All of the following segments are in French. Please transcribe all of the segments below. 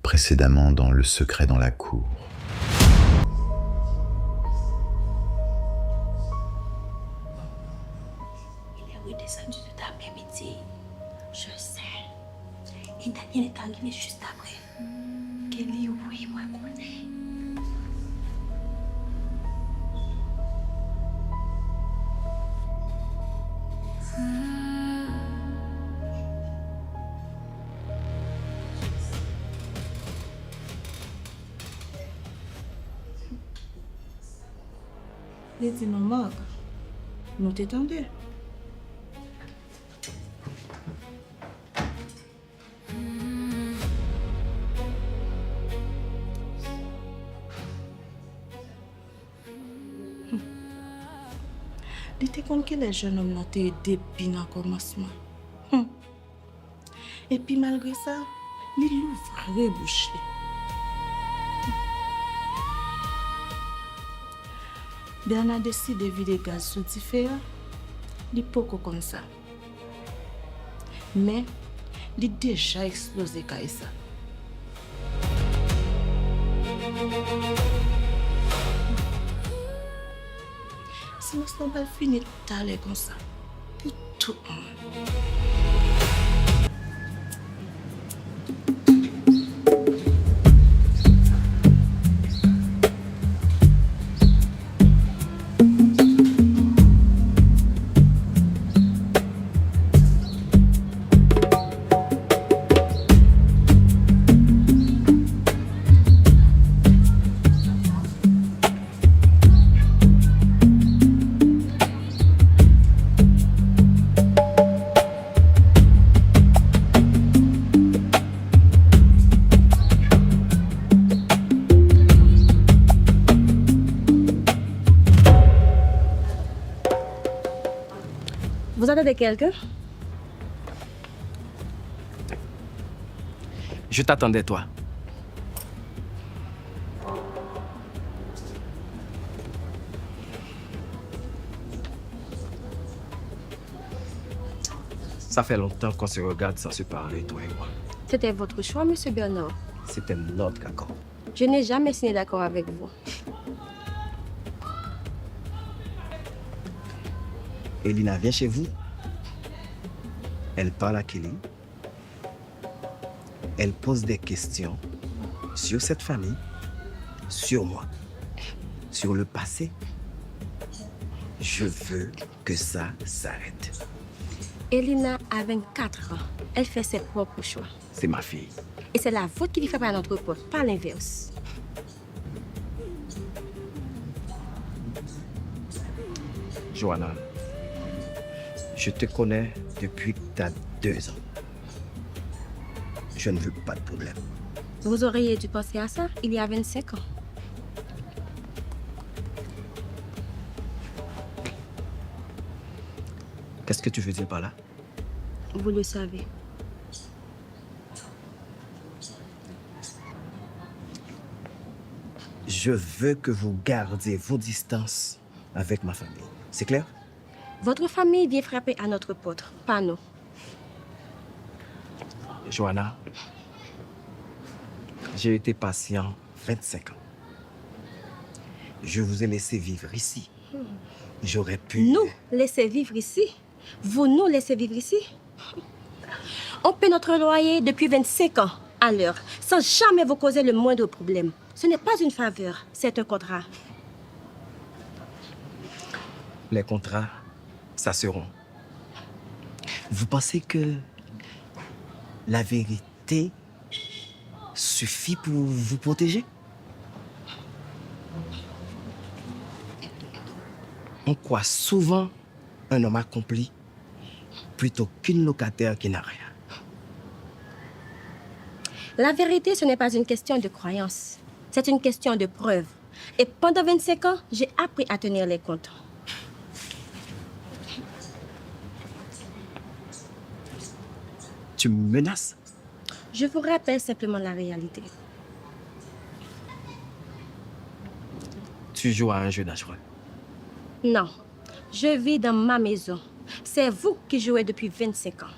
précédemment dans Le secret dans la cour. Il est redescendu tout après-midi. Je sais. Et Daniel est arrivé juste après. Kelly, oui, moi, je connais. Les dit non, Marc. Nous t'étendons. Il était compte que les jeunes hommes n'ont été depuis le commencement. Et puis malgré ça, il l'ouvre bouché. Bernard décide de vider gaz sous le feu. Il n'est pas comme ça. Mais il a déjà explosé comme ça. Sinon, ce n'est pas fini d'aller comme ça. Pour tout le monde. Vous attendez quelqu'un? Je t'attendais, toi. Ça fait longtemps qu'on se regarde sans se parler, toi et moi. C'était votre choix, Monsieur Bernard. C'était notre accord. Je n'ai jamais signé d'accord avec vous. Elina vient chez vous. Elle parle à Kelly. Elle pose des questions sur cette famille, sur moi, sur le passé. Je veux que ça s'arrête. Elina a 24 ans. Elle fait ses propres choix. C'est ma fille. Et c'est la vôtre qui lui fait pas notre pote, pas l'inverse. Johanna, je te connais depuis que tu as 2 ans. Je ne veux pas de problème. Vous auriez dû penser à ça il y a 25 ans. Qu'est-ce que tu veux dire par là? Vous le savez. Je veux que vous gardiez vos distances avec ma famille. C'est clair? Votre famille vient frapper à notre porte, pas nous. Johanna, j'ai été patient 25 ans. Je vous ai laissé vivre ici. J'aurais pu... Nous laisser vivre ici? Vous nous laissez vivre ici? On paie notre loyer depuis 25 ans à l'heure, sans jamais vous causer le moindre problème. Ce n'est pas une faveur, c'est un contrat. Les contrats, ça seront. Vous pensez que la vérité suffit pour vous protéger? On croit souvent un homme accompli plutôt qu'une locataire qui n'a rien. La vérité, ce n'est pas une question de croyance. C'est une question de preuve. Et pendant 25 ans, j'ai appris à tenir les comptes. Tu me menaces? Je vous rappelle simplement la réalité. Tu joues à un jeu dangereux. Non, je vis dans ma maison. C'est vous qui jouez depuis 25 ans.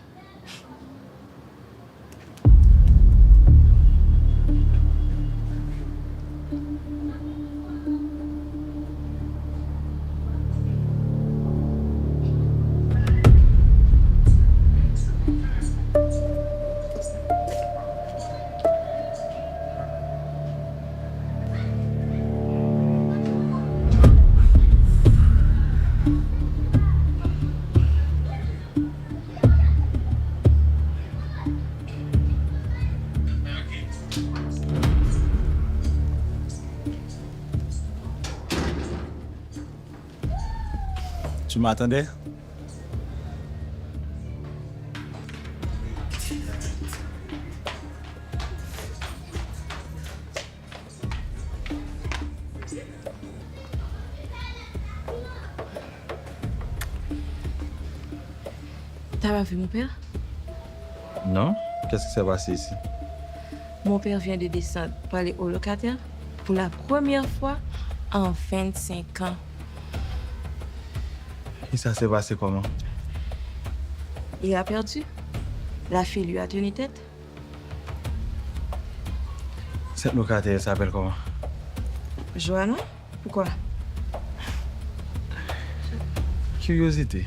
Tu m'attendais? T'as pas vu mon père? Non? Qu'est-ce qui s'est passé ici? Mon père vient de descendre pour aller au locataire pour la première fois en 25 ans. Et ça s'est passé comment? Il a perdu. La fille lui a tenu tête. Cette locataire s'appelle comment? Johanna? Pourquoi? Curiosité.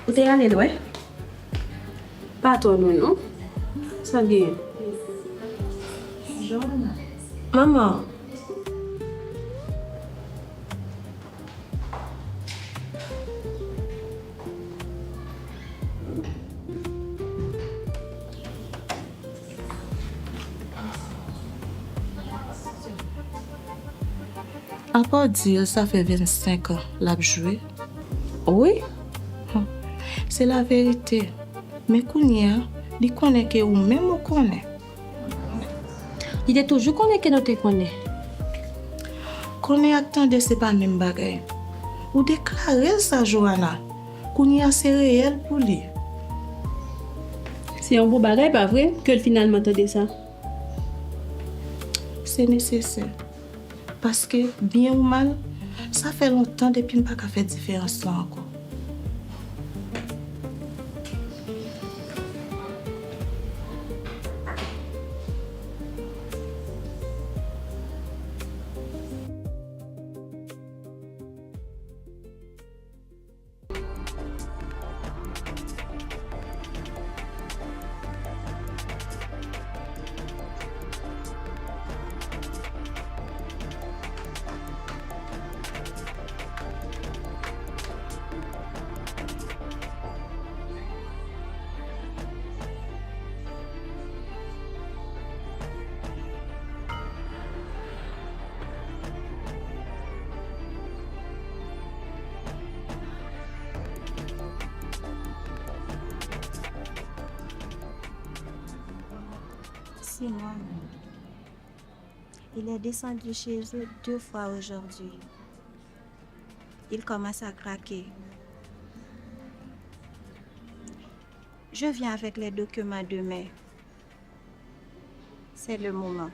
Où t'es allé, ouais? Pas toi, non? Ça vient. Maman. À part dire, ça fait 25 ans l'a joué. Oui? C'est la vérité. Mais Kounia, il connaît que ou même on connaît. Il est toujours connaît que nous te connaît. Connaît attendez c'est pas même bagaille. Ou déclarer ça Johanna. Kounia c'est réel pour lui. C'est un beau bagage, pas vrai, que finalement t'as dit ça? C'est nécessaire. Parce que, bien ou mal, ça fait longtemps depuis que je n'ai pas fait différence là encore. C'est moi. Il est descendu chez eux 2 fois aujourd'hui. Il commence à craquer. Je viens avec les documents demain. C'est le moment.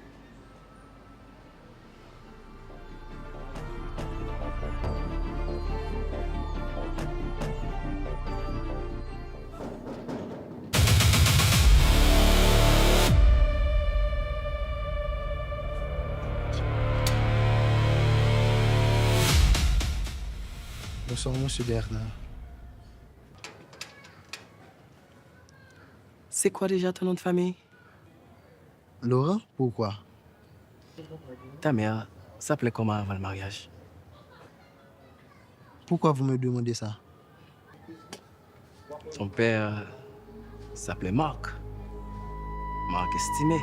Bonsoir, monsieur Bernard. C'est quoi déjà ton nom de famille? Laurent, pourquoi? Ta mère s'appelait comment avant le mariage? Pourquoi vous me demandez ça? Son père s'appelait Marc. Marc estimé.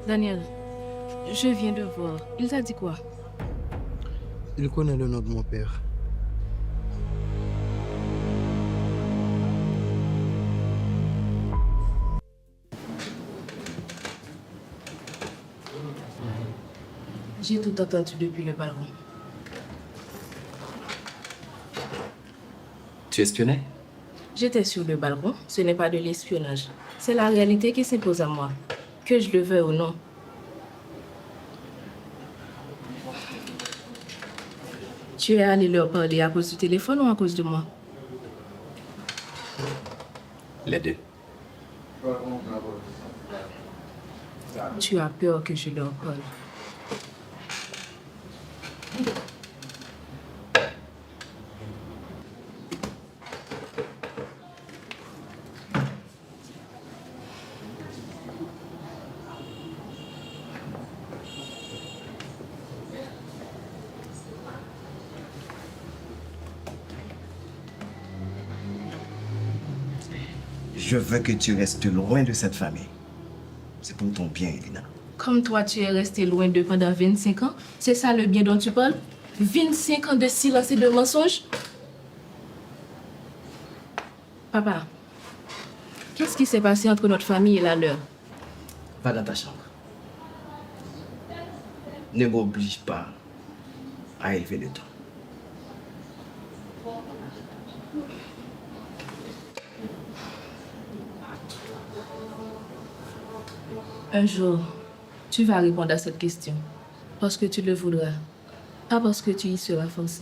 Daniel, je viens de voir. Il t'a dit quoi? Il connaît le nom de mon père. J'ai tout entendu depuis le balcon. Tu espionnais? J'étais sur le balcon. Ce n'est pas de l'espionnage. C'est la réalité qui s'impose à moi. Que je le veuille ou non. Tu es allé leur parler à cause du téléphone ou à cause de moi? Les deux. Tu as peur que je leur parle. Je veux que tu restes loin de cette famille. C'est pour ton bien, Elina. Comme toi, tu es resté loin d'eux pendant 25 ans, c'est ça le bien dont tu parles? 25 ans de silence et de mensonges? Papa, qu'est-ce qui s'est passé entre notre famille et la leur? Va dans ta chambre. Ne m'oblige pas à élever le ton. Un jour, tu vas répondre à cette question. Parce que tu le voudras. Pas parce que tu y seras forcé.